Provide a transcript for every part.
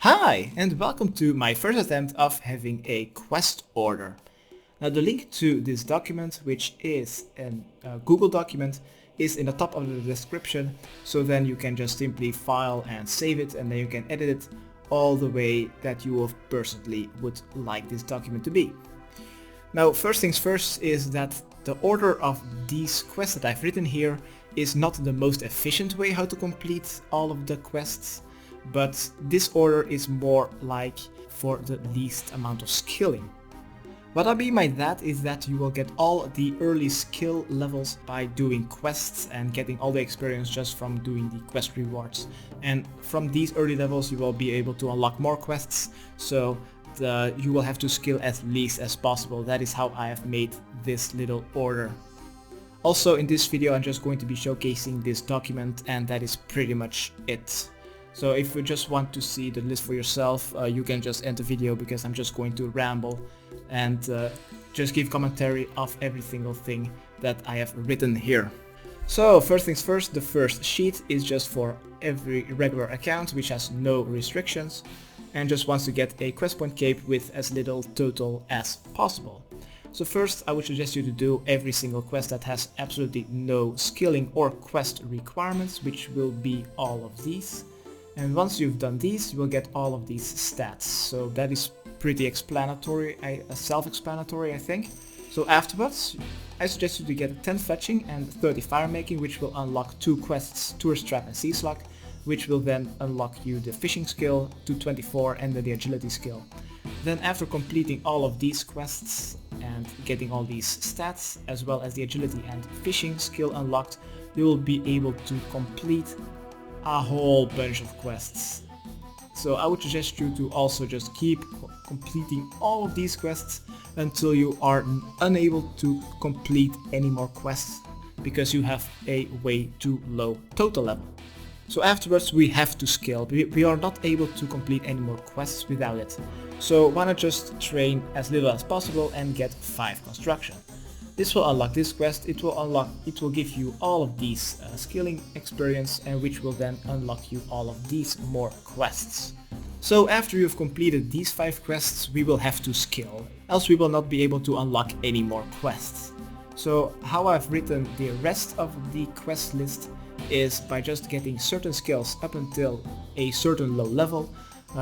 Hi, and welcome to my first attempt of having a quest order. Now the link to this document, which is a Google document, is in the top of the description, so then you can just simply file and save it, and then you can edit it all the way that you personally would like this document to be. Now first things first is that the order of these quests that I've written here is not the most efficient way how to complete all of the quests, but this order is more like for the least amount of skilling. What I mean by that is that you will get all the early skill levels by doing quests and getting all the experience just from doing the quest rewards. And from these early levels you will be able to unlock more quests, so you will have to skill as least as possible. That is how I have made this little order. Also in this video I'm just going to be showcasing this document, and that is pretty much it. So if you just want to see the list for yourself, you can just end the video, because I'm just going to ramble and just give commentary of every single thing that I have written here. So first things first, the first sheet is just for every regular account which has no restrictions and just wants to get a quest point cape with as little total as possible. So first I would suggest you to do every single quest that has absolutely no skilling or quest requirements, which will be all of these. And once you've done these, you will get all of these stats. So that is pretty explanatory, self-explanatory I think. So afterwards, I suggest you to get 10 fetching and 30 fire making, which will unlock 2 quests, Tourist Trap and Sea Slug, which will then unlock you the fishing skill to 24 and then the agility skill. Then after completing all of these quests and getting all these stats, as well as the agility and fishing skill unlocked, you will be able to complete a whole bunch of quests. So I would suggest you to also just keep completing all of these quests until you are unable to complete any more quests, because you have a way too low total level. So afterwards we have to skill. We are not able to complete any more quests without it. So why not just train as little as possible and get 5 construction. This will unlock this quest, it will give you all of these skilling experience, and which will then unlock you all of these more quests. So after you've completed these 5 quests, we will have to skill, else we will not be able to unlock any more quests. So how I've written the rest of the quest list is by just getting certain skills up until a certain low level.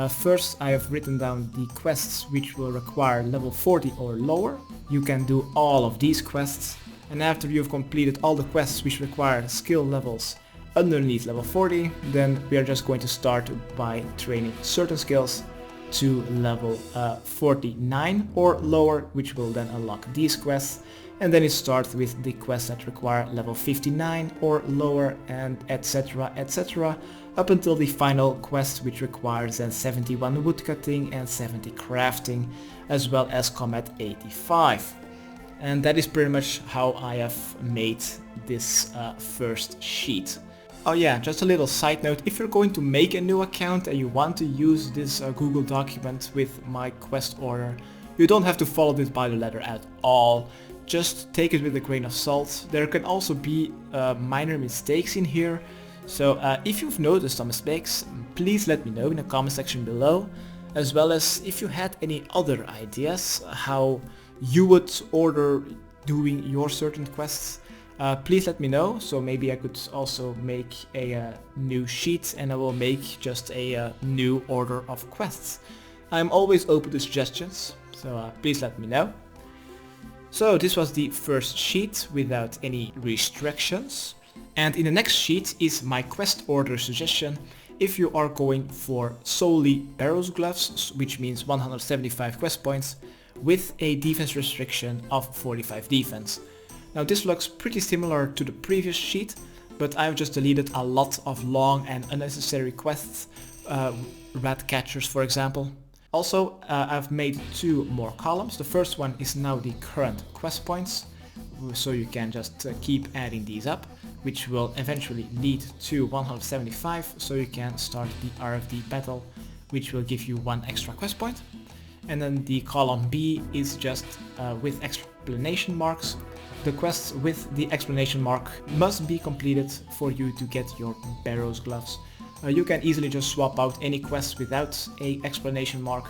First I have written down the quests which will require level 40 or lower. You can do all of these quests, and after you've completed all the quests which require skill levels underneath level 40, then we are just going to start by training certain skills to level 49 or lower, which will then unlock these quests, and then it starts with the quests that require level 59 or lower, and etc, etc, up until the final quest, which requires then 71 woodcutting and 70 crafting, as well as combat 85. And that is pretty much how I have made this first sheet. Oh yeah, just a little side note, if you're going to make a new account and you want to use this Google document with my quest order, you don't have to follow this by the letter at all. Just take it with a grain of salt. There can also be minor mistakes in here. So if you've noticed some mistakes, please let me know in the comment section below, as well as if you had any other ideas how you would order doing your certain quests. Please let me know, so maybe I could also make a new sheet and I will make just a new order of quests. I'm always open to suggestions, so please let me know. So this was the first sheet without any restrictions. And in the next sheet is my quest order suggestion if you are going for solely Barrows gloves, which means 175 quest points, with a defense restriction of 45 defense. Now this looks pretty similar to the previous sheet, but I've just deleted a lot of long and unnecessary quests, rat catchers for example. Also, I've made 2 more columns. The first one is now the current quest points, so you can just keep adding these up, which will eventually lead to 175, so you can start the RFD battle, which will give you 1 extra quest point. And then the column B is just with explanation marks. The quests with the explanation mark must be completed for you to get your Barrows gloves. You can easily just swap out any quest without a exclamation mark,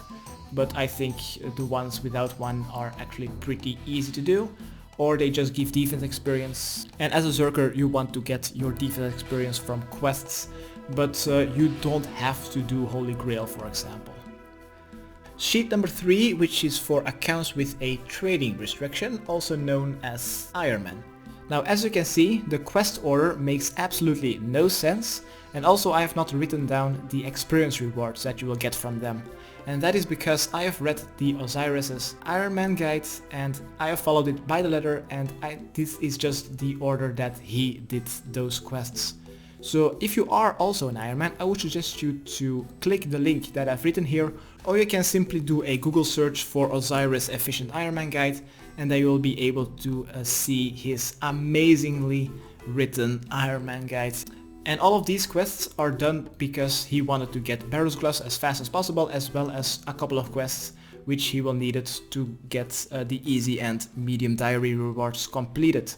but I think the ones without one are actually pretty easy to do, or they just give defense experience. And as a Zerker, you want to get your defense experience from quests, but you don't have to do Holy Grail, for example. Sheet number 3, which is for accounts with a trading restriction, also known as Ironman. Now, as you can see, the quest order makes absolutely no sense, and also I have not written down the experience rewards that you will get from them. And that is because I have read the OSRS's Ironman guide and I have followed it by the letter, and this is just the order that he did those quests. So if you are also an Ironman, I would suggest you to click the link that I've written here, or you can simply do a Google search for OSRS Efficient Ironman Guide, and then you will be able to see his amazingly written Ironman guide. And all of these quests are done because he wanted to get Barrows gloves as fast as possible, as well as a couple of quests which he will need it to get the easy and medium diary rewards completed.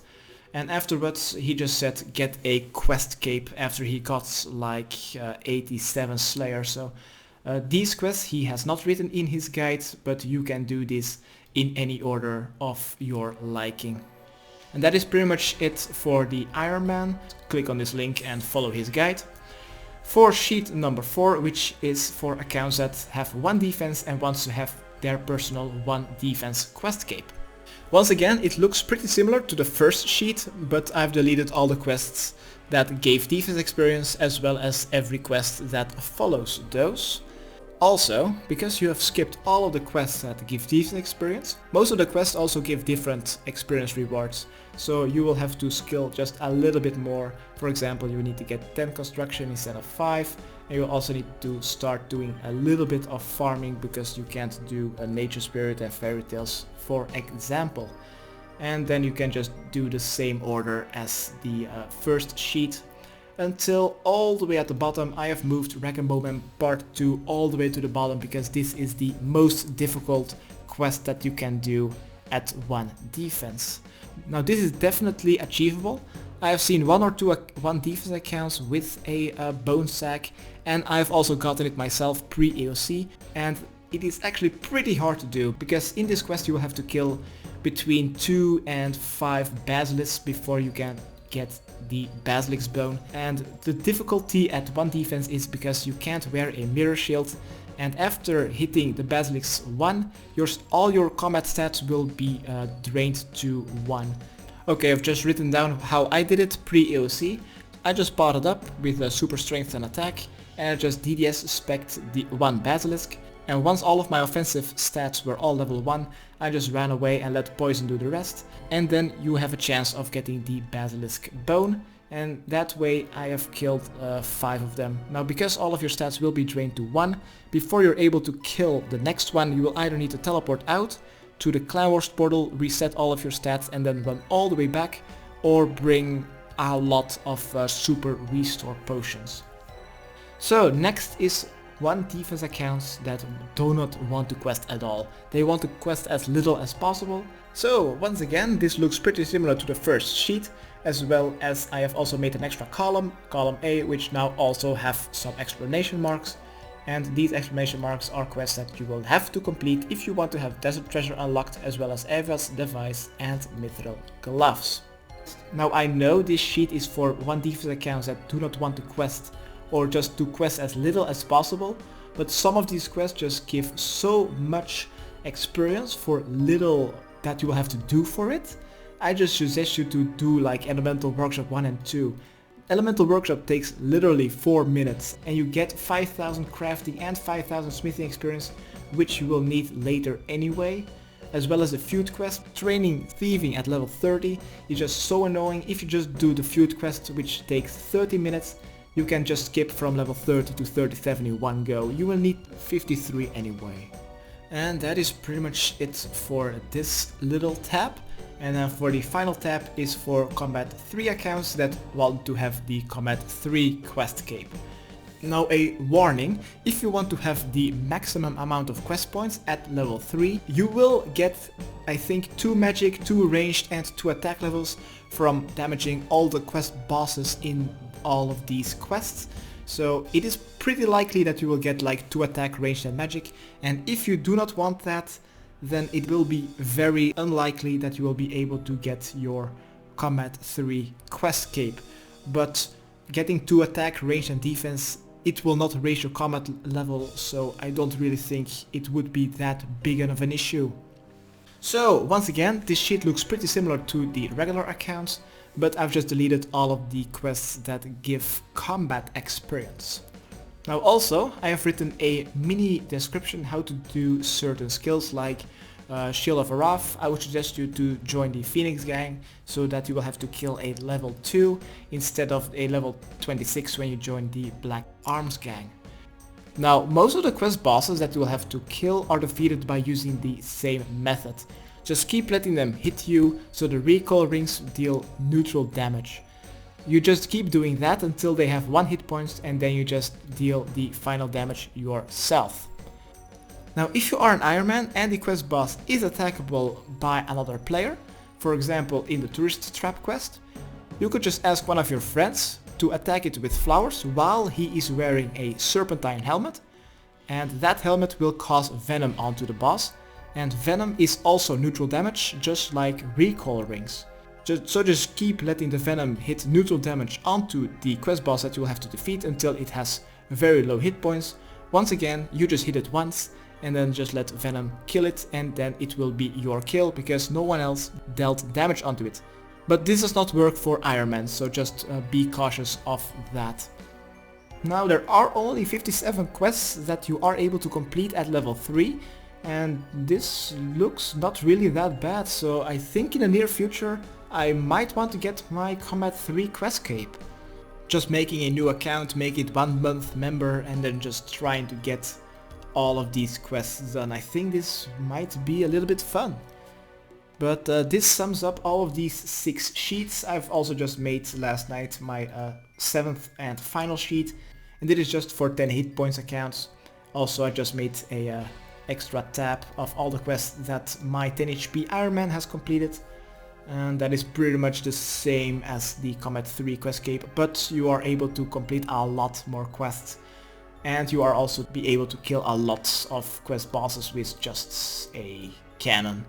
And afterwards he just said get a quest cape after he got like 87 Slayer. So these quests he has not written in his guide, but you can do this in any order of your liking. And that is pretty much it for the Ironman. Click on this link and follow his guide. For sheet number 4, which is for accounts that have 1 defense and wants to have their personal 1 defense quest cape. Once again, it looks pretty similar to the first sheet, but I've deleted all the quests that gave defense experience, as well as every quest that follows those. Also, because you have skipped all of the quests that give defense experience, most of the quests also give different experience rewards. So you will have to skill just a little bit more. For example, you need to get 10 construction instead of 5. And you also need to start doing a little bit of farming because you can't do a nature spirit and fairy tales, for example. And then you can just do the same order as the first sheet, until all the way at the bottom I have moved Rack and Bowman part 2 all the way to the bottom, because this is the most difficult quest that you can do at 1 defense. Now this is definitely achievable. I have seen 1 or 2 1 defense accounts with a bone sack, and I've also gotten it myself pre-AOC, and it is actually pretty hard to do, because in this quest you will have to kill between 2 and 5 basilisks before you can get the basilisk's bone. And the difficulty at 1 defense is because you can't wear a mirror shield, and after hitting the basilisk's 1, all your combat stats will be drained to 1. Okay, I've just written down how I did it pre-AOC. I just potted up with a super strength and attack, and I just DDS spec'd the 1 basilisk. And once all of my offensive stats were all level 1, I just ran away and let poison do the rest. And then you have a chance of getting the basilisk bone, and that way I have killed 5 of them. Now, because all of your stats will be drained to 1, before you're able to kill the next one, you will either need to teleport out to the Clan Wars portal, reset all of your stats, and then run all the way back, or bring a lot of super restore potions. So next is 1 defense accounts that do not want to quest at all. They want to quest as little as possible. So once again, this looks pretty similar to the first sheet, as well as I have also made an extra column, column A, which now also have some exclamation marks. And these exclamation marks are quests that you will have to complete if you want to have Desert Treasure unlocked, as well as Eva's Device and Mithril Gloves. Now I know this sheet is for 1 defense accounts that do not want to quest, or just to quest as little as possible, but some of these quests just give so much experience for little that you will have to do for it. I just suggest you to do like Elemental Workshop 1 and 2. Elemental Workshop takes literally 4 minutes, and you get 5000 crafting and 5000 smithing experience, which you will need later anyway. As well as the feud quest. Training Thieving at level 30 is just so annoying. If you just do the feud quest, which takes 30 minutes, you can just skip from level 30 to 37 in one go. You will need 53 anyway. And that is pretty much it for this little tab. And then for the final tab is for Combat 3 accounts that want to have the Combat 3 quest cape. Now a warning, if you want to have the maximum amount of quest points at level 3, you will get, I think, 2 magic, 2 ranged and 2 attack levels from damaging all the quest bosses in all of these quests. So it is pretty likely that you will get like 2 attack, ranged and magic, and if you do not want that, then it will be very unlikely that you will be able to get your Combat 3 quest cape. But getting 2 attack, range and defense, it will not raise your combat level, so I don't really think it would be that big of an issue. So once again, this sheet looks pretty similar to the regular accounts, but I've just deleted all of the quests that give combat experience. Now also, I have written a mini description how to do certain skills like Shield of Araf. I would suggest you to join the Phoenix gang so that you will have to kill a level 2 instead of a level 26 when you join the Black Arms gang. Now most of the quest bosses that you will have to kill are defeated by using the same method. Just keep letting them hit you so the recoil rings deal neutral damage. You just keep doing that until they have 1 hit point and then you just deal the final damage yourself. Now if you are an Ironman and the quest boss is attackable by another player, for example in the tourist trap quest, you could just ask one of your friends to attack it with flowers while he is wearing a serpentine helmet, and that helmet will cause venom onto the boss, and venom is also neutral damage just like recoil rings. So just keep letting the venom hit neutral damage onto the quest boss that you will have to defeat until it has very low hit points. Once again you just hit it once and then just let venom kill it, and then it will be your kill because no one else dealt damage onto it. But this does not work for Ironman, so just be cautious of that. Now there are only 57 quests that you are able to complete at level 3, and this looks not really that bad, so I think in the near future I might want to get my Combat 3 quest cape. Just making a new account, make it 1 month member, and then just trying to get all of these quests done. I think this might be a little bit fun. But this sums up all of these 6 sheets. I've also just made last night my 7th and final sheet, and it is just for 10 hit points accounts. Also I just made a extra tab of all the quests that my 10 HP Ironman has completed, and that is pretty much the same as the Combat 3 quest cape, but you are able to complete a lot more quests. And you are also be able to kill a lot of quest bosses with just a cannon.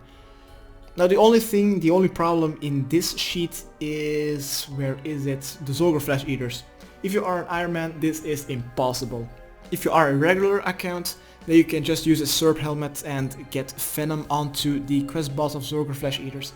Now the only problem in this sheet is, where is it? The Zogre Flesh Eaters. If you are an Ironman, this is impossible. If you are a regular account, then you can just use a Serp helmet and get venom onto the quest boss of Zogre Flesh Eaters,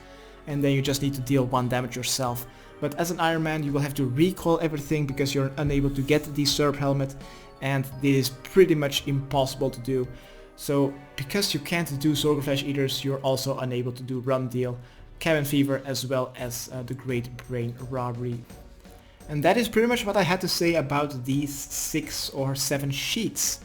and then you just need to deal 1 damage yourself. But as an Ironman you will have to recoil everything because you're unable to get the Serp helmet, and this is pretty much impossible to do. So because you can't do Zogre Flesh Eaters, you're also unable to do Rum Deal, Cabin Fever, as well as the Great Brain Robbery. And that is pretty much what I had to say about these 6 or 7 sheets.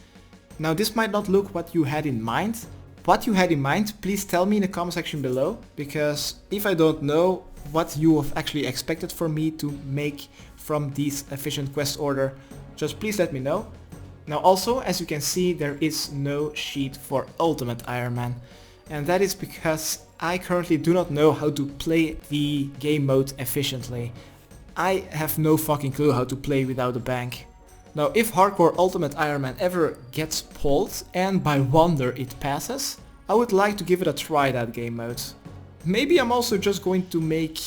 Now this might not look what you had in mind. What you had in mind, please tell me in the comment section below, because if I don't know what you have actually expected for me to make from this efficient quest order, just please let me know. Now also, as you can see, there is no sheet for Ultimate Ironman, and that is because I currently do not know how to play the game mode efficiently. I have no fucking clue how to play without a bank. Now if Hardcore Ultimate Ironman ever gets pulled and by wonder it passes, I would like to give it a try, that game mode. Maybe I'm also just going to make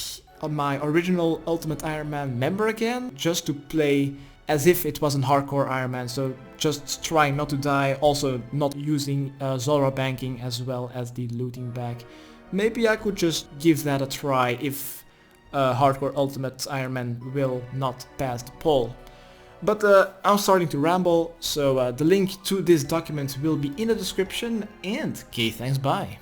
my original Ultimate Ironman member again, just to play as if it wasn't Hardcore Ironman, so just trying not to die, also not using Zora banking as well as the looting bag. Maybe I could just give that a try if Hardcore Ultimate Ironman will not pass the poll. But I'm starting to ramble, so the link to this document will be in the description, and okay, thanks, bye.